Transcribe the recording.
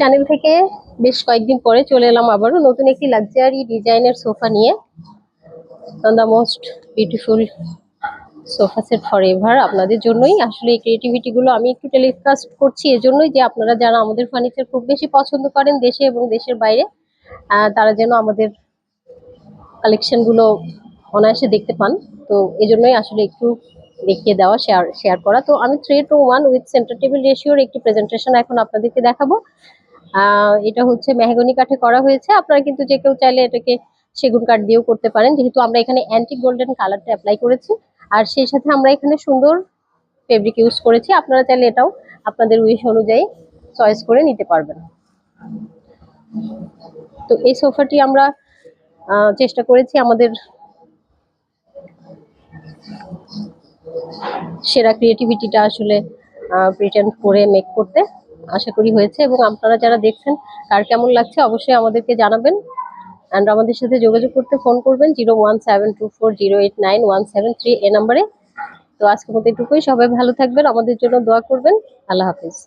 Channel থেকে বেশ কয়েকদিন পরে চলে এলাম আবারও নতুন একটি লাক্সারি ডিজাইনের সোফা নিয়ে। The most beautiful sofa set for ever আপনাদের জন্যই। আসলে এই ক্রিয়েটিভিটি গুলো আমি একটু টেলিকাস্ট করছি এজন্যই যে আপনারা যারা আমাদের ফার্নিচার খুব বেশি পছন্দ করেন দেশে এবং দেশের বাইরে, তারা যেন আমাদের কালেকশন গুলো অনায়াসে দেখতে পান। তো এজন্যই আসলে একটু দেখিয়ে দেওয়া, শেয়ার করা। তো আমি 3:1 উইথ সেন্টার টেবিল রেশিওর একটি প্রেজেন্টেশন এখন আপনাদেরকে দেখাবো। এটা হচ্ছে মেহগনি কাঠে করা হয়েছে। আপনারা কিন্তু যে কেউ চাইলে এটাকে সেগুন কাঠ দিয়েও করতে পারেন, যেহেতু আমরা এখানে অ্যান্টিক গোল্ডেন কালারটা অ্যাপ্লাই করেছি। আর সেই সাথে আমরা এখানে সুন্দর ফেব্রিক ইউজ করেছি। আপনারা চাইলে এটাও আপনাদের উইশ অনুযায়ী চয়েস করে নিতে পারবেন। তো এই সোফাটি আমরা চেষ্টা করেছি আমাদের সেরা ক্রিয়েটিভিটিটা আসলে প্রেজেন্ট করে মেক করতে। আশা করি হয়েছে, এবং আপনারা যারা দেখছেন কার কেমন লাগছে অবশ্যই আমাদেরকে জানাবেন। অ্যান্ড আমাদের সাথে যোগাযোগ করতে ফোন করবেন 01724089173 এই নাম্বারে। তো আজকের মতো এটুকুই, সবাই ভালো থাকবেন, আমাদের জন্য দোয়া করবেন। আল্লাহ হাফিজ।